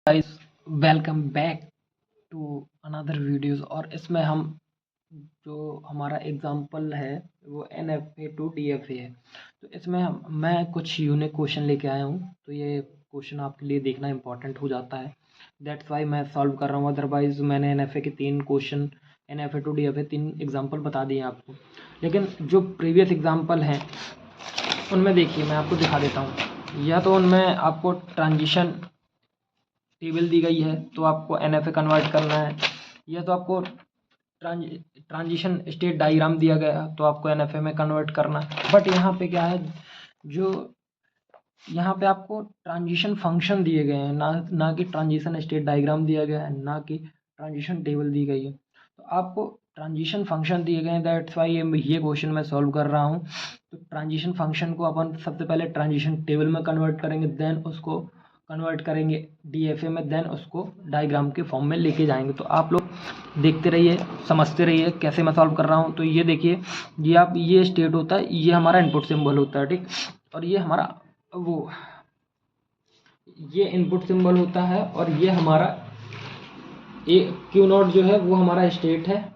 Guys, welcome back to another videos. और इसमें हम जो हमारा एग्जांपल है वो NFA टू DFA है। तो इसमें मैं कुछ यूनिक क्वेश्चन लेके आया हूँ, तो ये क्वेश्चन आपके लिए देखना इंपॉर्टेंट हो जाता है। दैट्स वाई मैं सॉल्व कर रहा हूँ। अदरवाइज मैंने NFA के 3 question, NFA to DFA 3 example बता दिए आपको, लेकिन जो प्रीवियस एग्जाम्पल हैं उनमें देखिए मैं आपको दिखा देता हूँ। या तो उनमें आपको ट्रांजिशन टेबल दी गई है तो आपको NFA कन्वर्ट करना है, या तो आपको ट्रांजिशन स्टेट डायग्राम दिया गया तो आपको NFA में कन्वर्ट करना है। बट यहाँ पे क्या है, जो यहाँ पे आपको ट्रांजिशन फंक्शन दिए गए हैं, ना कि ट्रांजिशन स्टेट डायग्राम दिया गया है, ना कि ट्रांजिशन टेबल दी गई है। तो आपको ट्रांजिशन फंक्शन दिए गए हैं, दैट्स वाई ये क्वेश्चन मैं सॉल्व कर रहा हूँ। तो ट्रांजिशन फंक्शन को अपन सबसे पहले ट्रांजिशन टेबल में कन्वर्ट करेंगे, देन उसको कन्वर्ट करेंगे DFA में, देन उसको डायग्राम के फॉर्म में लेके जाएंगे। तो आप लोग देखते रहिए, समझते रहिए कैसे मैं सॉल्व कर रहा हूँ। तो ये देखिए, ये स्टेट होता है, ये हमारा इनपुट सिंबल होता है, ठीक। और ये हमारा वो ये इनपुट सिंबल होता है, और ये हमारा Q0 जो है वो हमारा स्टेट है,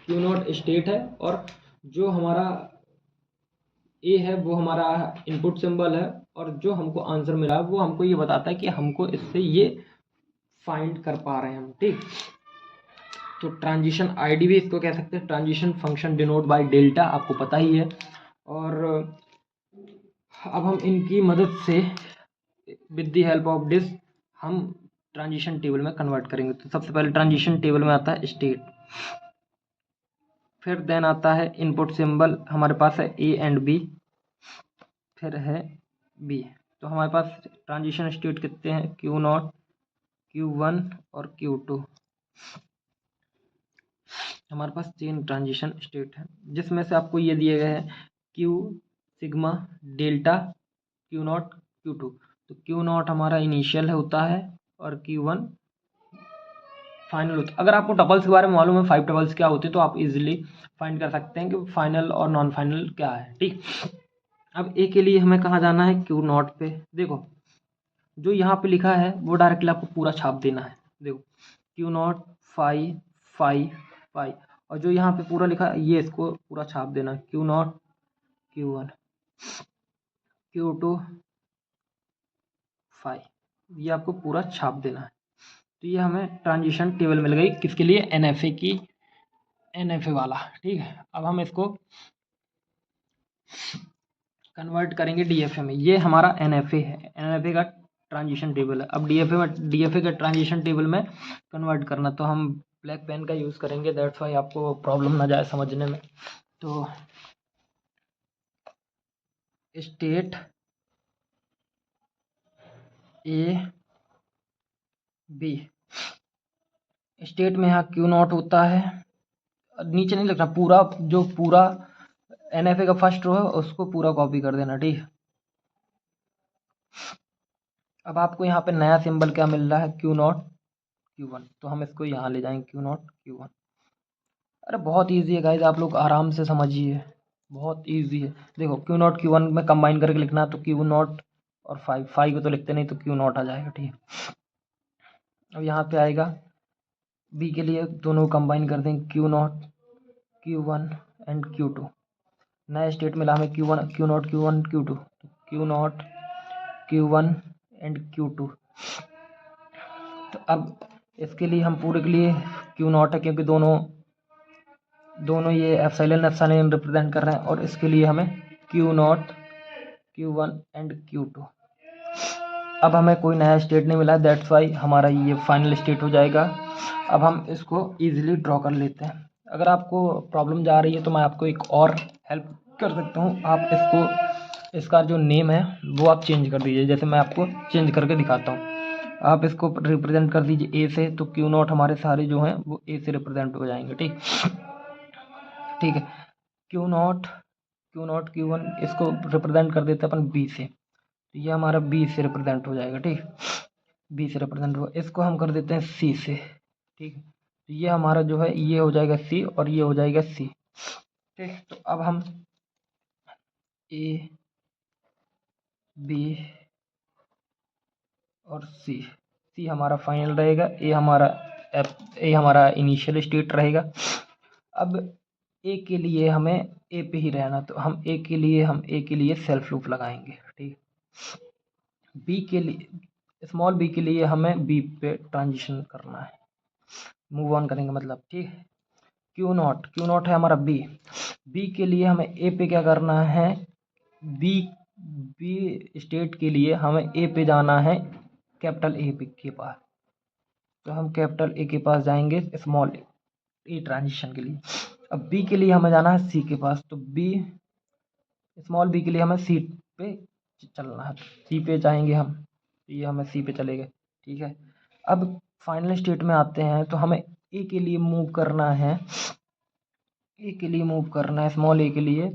Q0 स्टेट है। और जो हमारा A है वो हमारा इनपुट सिंबल है, और जो हमको आंसर मिला वो हमको ये बताता है कि हमको इससे ये फाइंड कर पा रहे हैं हम, ठीक। तो ट्रांजिशन आईडी भी इसको कह सकते हैं, transition function denote by delta, आपको पता ही है। और अब हम इनकी मदद से with the help of this हम ट्रांजिशन टेबल में कन्वर्ट करेंगे। तो सबसे पहले ट्रांजिशन टेबल में आता है स्टेट, फिर देन आता है इनपुट सिंबल, हमारे पास है A एंड B, फिर है B। तो हमारे पास ट्रांजिशन स्टेट कितने हैं, Q0, Q1 और Q2। हमारे पास 3 ट्रांजिशन स्टेट है, जिसमें से आपको ये दिए गए हैं Q, sigma, delta, Q0, Q2। तो Q0 हमारा इनिशियल होता है और Q1 फाइनल होता है। अगर आपको टपल्स के बारे में मालूम है, 5 टपल्स क्या होते हैं, तो आप इजीली फाइंड कर सकते हैं कि फाइनल और नॉन फाइनल क्या है, ठीक। अब A के लिए हमें कहाँ जाना है, Q0 पे। देखो जो यहाँ पे लिखा है वो डायरेक्टली आपको पूरा छाप देना है। देखो Q0 5 5 5, और जो यहाँ पे पूरा लिखा है ये इसको पूरा छाप देना, Q0 Q1 Q2 5, ये आपको पूरा छाप देना है। तो ये हमें ट्रांजिशन टेबल मिल गई, किसके लिए, NFA की, NFA वाला, ठीक है। अब हम इसको कन्वर्ट करेंगे DFA में। ये हमारा NFA है, NFA का ट्रांजिशन टेबल है। अब DFA का ट्रांजिशन टेबल में कन्वर्ट करना, तो हम ब्लैक पेन का यूज़ करेंगे, दैट्स वाई आपको प्रॉब्लम ना जाए समझने में। तो स्टेट A B, स्टेट में यहाँ Q0 होता है, नीचे नहीं लिखना, पूरा जो पूरा NFA का फर्स्ट रो है उसको पूरा कॉपी कर देना, ठीक। अब आपको यहाँ पे नया सिंबल क्या मिल रहा है, Q0 Q1, तो हम इसको यहाँ ले जाएंगे, Q0 Q1। अरे बहुत इजी है गाइज, आप लोग आराम से समझिए, बहुत इजी है। देखो Q0 Q1 में कंबाइन करके लिखना, तो Q0 और 5 को तो लिखते नहीं, तो Q0 आ जाएगा, ठीक है। अब यहाँ पे आएगा B के लिए, दोनों कंबाइन कर देंगे, Q0 Q1 एंड Q2। नया स्टेट मिला हमें Q0 Q1 Q2, Q0 Q1 and Q2। तो अब इसके लिए हम पूरे के लिए Q0 है, क्योंकि दोनों ये एप्सिलॉन रिप्रेजेंट कर रहे हैं, और इसके लिए हमें Q0 Q1 एंड Q2। अब हमें कोई नया स्टेट नहीं मिला, दैट्स वाई हमारा ये फाइनल स्टेट हो जाएगा। अब हम इसको इजीली ड्रॉ कर लेते हैं। अगर आपको प्रॉब्लम जा रही है तो मैं आपको एक और हेल्प कर सकता हूँ, आप इसका जो नेम है वो आप चेंज कर दीजिए, जैसे मैं आपको चेंज करके दिखाता हूँ। आप इसको रिप्रेजेंट कर दीजिए A से, तो Q0 हमारे सारे जो हैं वो A से रिप्रेजेंट हो जाएंगे, ठीक है। Q0 Q1 इसको रिप्रेजेंट कर देते हैं अपन B से, तो ये हमारा B से रिप्रेजेंट हो जाएगा, ठीक। B से रिप्रेजेंट हुआ, इसको हम कर देते हैं C से, ठीक। तो ये हमारा जो है ये हो जाएगा C, और ये हो जाएगा C, ठीक। तो अब हम A B और C सी हमारा फाइनल रहेगा, ए हमारा इनिशियल स्टेट रहेगा। अब ए के लिए हमें ए पे ही रहना, तो हम ए के लिए सेल्फ लूप लगाएंगे, ठीक। बी के लिए स्मॉल बी के लिए हमें बी पे ट्रांजिशन करना है, मूव ऑन करेंगे मतलब, ठीक। क्यू नॉट है हमारा बी के लिए हमें ए पे क्या करना है, बी स्टेट के लिए हमें ए पे जाना है, कैपिटल ए के पास। तो हम कैपिटल ए के पास जाएंगे स्मॉल ए ट्रांजिशन के लिए। अब बी के लिए हमें जाना है सी के पास, तो स्मॉल बी के लिए हमें सी पे चलना है, सी पे जाएंगे हम, ये हमें सी पे चले गए, ठीक है। अब फाइनल स्टेट में आते हैं, तो हमें ए के लिए मूव करना है, स्मॉल ए के लिए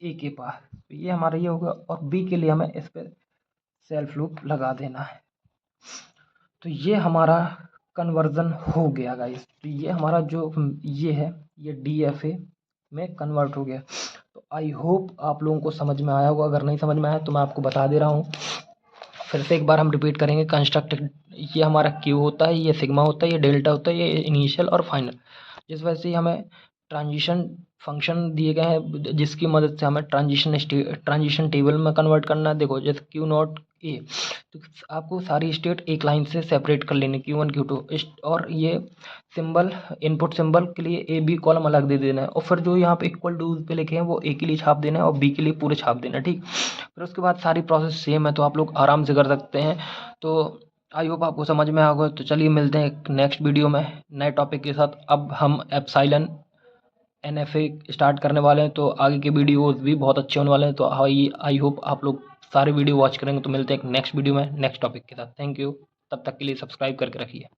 ए के पास, तो ये हमारा ये होगा। और बी के लिए हमें इस पर सेल्फ लूप लगा देना है। तो ये हमारा कन्वर्जन हो गया गाइस। तो ये हमारा जो ये है, ये DFA में कन्वर्ट हो गया। तो आई होप आप लोगों को समझ में आया होगा। अगर नहीं समझ में आया तो मैं आपको बता दे रहा हूँ, फिर से एक बार हम रिपीट करेंगे। कंस्ट्रक्ट, ये हमारा क्यू होता है, ये सिग्मा होता है, ये डेल्टा होता है, ये इनिशियल और फाइनल। जिस वजह से हमें ट्रांजिशन फंक्शन दिए गए हैं, जिसकी मदद से हमें ट्रांजिशन टेबल में कन्वर्ट करना है। देखो जैसे क्यू नॉट ए, तो आपको सारी स्टेट एक लाइन से सेपरेट कर लेनी, Q1 Q2, और ये सिंबल, इनपुट सिंबल के लिए ए बी कॉलम अलग दे देना है, और फिर जो यहाँ पे इक्वल टू पे लिखे हैं वो ए के लिए छाप देना है और बी के लिए पूरे छाप देना है, ठीक। फिर उसके बाद सारी प्रोसेस सेम है, तो आप लोग आराम से कर सकते हैं। तो आई होप आपको समझ में आ गया। तो चलिए मिलते हैं एक नेक्स्ट वीडियो में नए टॉपिक के साथ। अब हम एप्सिलॉन NFA स्टार्ट करने वाले हैं, तो आगे के वीडियोस भी बहुत अच्छे होने वाले हैं। तो आई होप आप लोग सारे वीडियो वॉच करेंगे। तो मिलते हैं एक नेक्स्ट वीडियो में नेक्स्ट टॉपिक के साथ। थैंक यू, तब तक के लिए सब्सक्राइब करके रखिए।